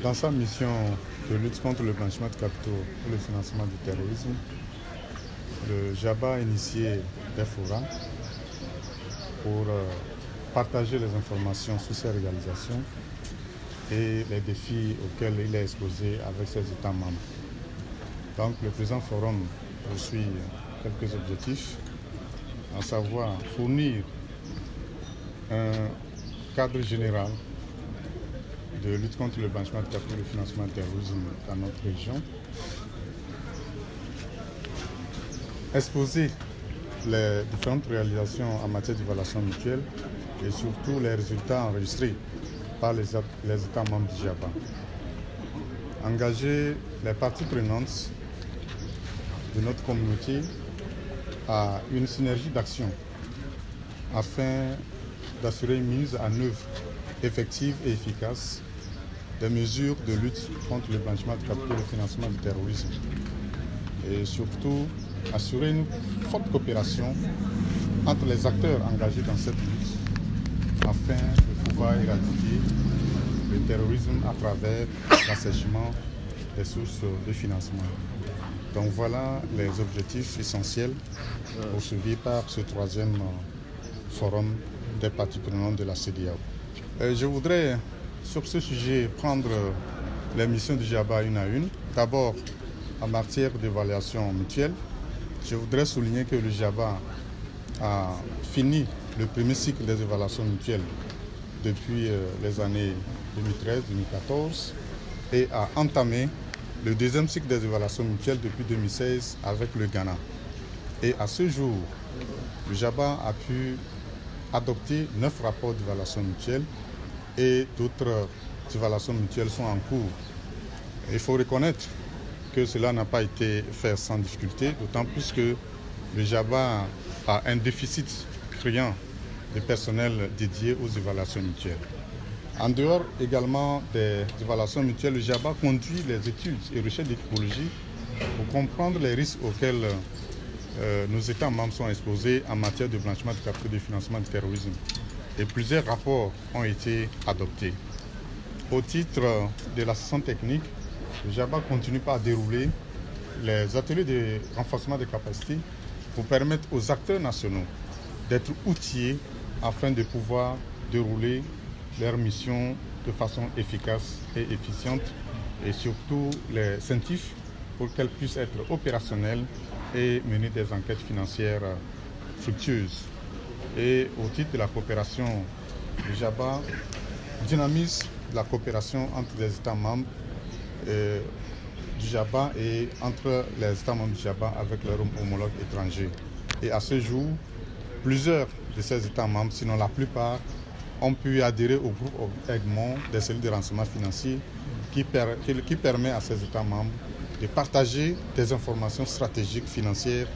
Dans sa mission de lutte contre le blanchiment de capitaux et le financement du terrorisme, le JABA a initié des forums pour partager les informations sur ces réalisations et les défis auxquels il est exposé avec ses États membres. Donc le présent forum poursuit quelques objectifs, à savoir fournir un cadre général de lutte contre le blanchiment de capitaux et le financement du terrorisme dans notre région, exposer les différentes réalisations en matière d'évaluation mutuelle et surtout les résultats enregistrés par les États membres du JABA. Engager les parties prenantes de notre communauté à une synergie d'action afin d'assurer une mise en œuvre effective et efficace des mesures de lutte contre le blanchiment de capitaux et le financement du terrorisme. Et surtout, assurer une forte coopération entre les acteurs engagés dans cette lutte afin de pouvoir éradiquer le terrorisme à travers l'assèchement des sources de financement. Donc voilà les objectifs essentiels poursuivis par ce troisième forum des parties prenantes de la CEDEAO. Je voudrais sur ce sujet prendre les missions du JABA une à une. D'abord, en matière d'évaluation mutuelle, je voudrais souligner que le JABA a fini le premier cycle des évaluations mutuelles depuis les années 2013-2014 et a entamé le deuxième cycle des évaluations mutuelles depuis 2016 avec le Ghana. Et à ce jour, le JABA a pu adopter 9 rapports d'évaluation mutuelle et d'autres évaluations mutuelles sont en cours. Il faut reconnaître que cela n'a pas été fait sans difficulté, d'autant plus que le JABA a un déficit criant de personnel dédié aux évaluations mutuelles. En dehors également des évaluations mutuelles, le JABA conduit les études et recherches d'écologie pour comprendre les risques auxquels nos États membres sont exposés en matière de blanchiment de capitaux et de financement du terrorisme. Et plusieurs rapports ont été adoptés. Au titre de l'assistance technique, le JABA continue par dérouler les ateliers de renforcement des capacités pour permettre aux acteurs nationaux d'être outillés afin de pouvoir dérouler leurs missions de façon efficace et efficiente et surtout les incentifs pour qu'elles puissent être opérationnelles et mener des enquêtes financières fructueuses. Et au titre de la coopération, le JABA dynamise la coopération entre les États membres du JABA et entre les États membres du JABA avec leurs homologues étrangers. Et à ce jour, plusieurs de ces États membres, sinon la plupart, ont pu adhérer au groupe Egmont des cellules de renseignement financier qui permet à ces États membres de partager des informations stratégiques financières,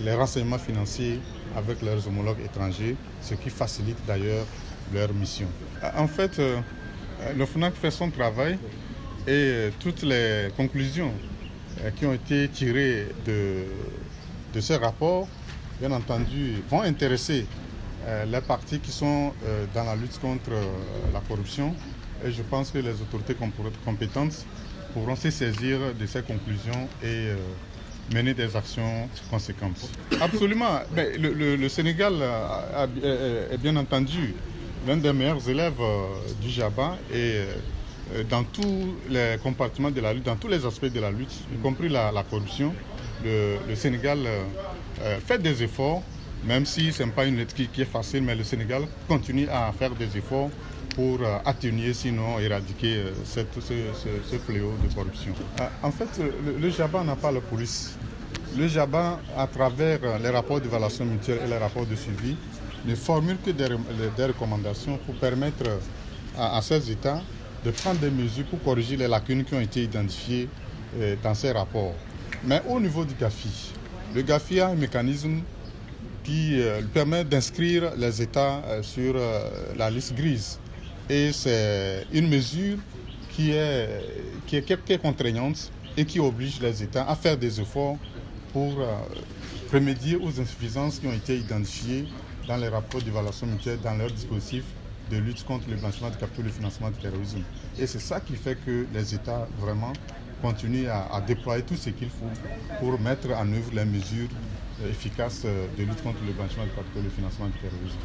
les renseignements financiers avec leurs homologues étrangers, ce qui facilite d'ailleurs leur mission. En fait, le FNAC fait son travail et toutes les conclusions qui ont été tirées de ces rapports, bien entendu, vont intéresser les parties qui sont dans la lutte contre la corruption. Et je pense que les autorités compétentes pourront se saisir de ces conclusions et mener des actions conséquentes. Absolument. Mais le Sénégal est bien entendu l'un des meilleurs élèves du JABA et dans tous les compartiments de la lutte, dans tous les aspects de la lutte, y compris la corruption, le Sénégal fait des efforts, même si ce n'est pas une lutte qui est facile, mais le Sénégal continue à faire des efforts pour atténuer, sinon éradiquer ce fléau de corruption. En fait, le JABA n'a pas la police. Le JABA, à travers les rapports d'évaluation mutuelle et les rapports de suivi, ne formule que des recommandations pour permettre à ces États de prendre des mesures pour corriger les lacunes qui ont été identifiées dans ces rapports. Mais au niveau du GAFI, le GAFI a un mécanisme qui lui permet d'inscrire les États sur la liste grise. Et c'est une mesure qui est contraignante et qui oblige les États à faire des efforts pour remédier aux insuffisances qui ont été identifiées dans les rapports d'évaluation mutuelle, dans leurs dispositifs de lutte contre le blanchiment de capitaux et le financement du terrorisme. Et c'est ça qui fait que les États vraiment continuent à déployer tout ce qu'il faut pour mettre en œuvre les mesures efficaces de lutte contre le blanchiment de capitaux et le financement du terrorisme.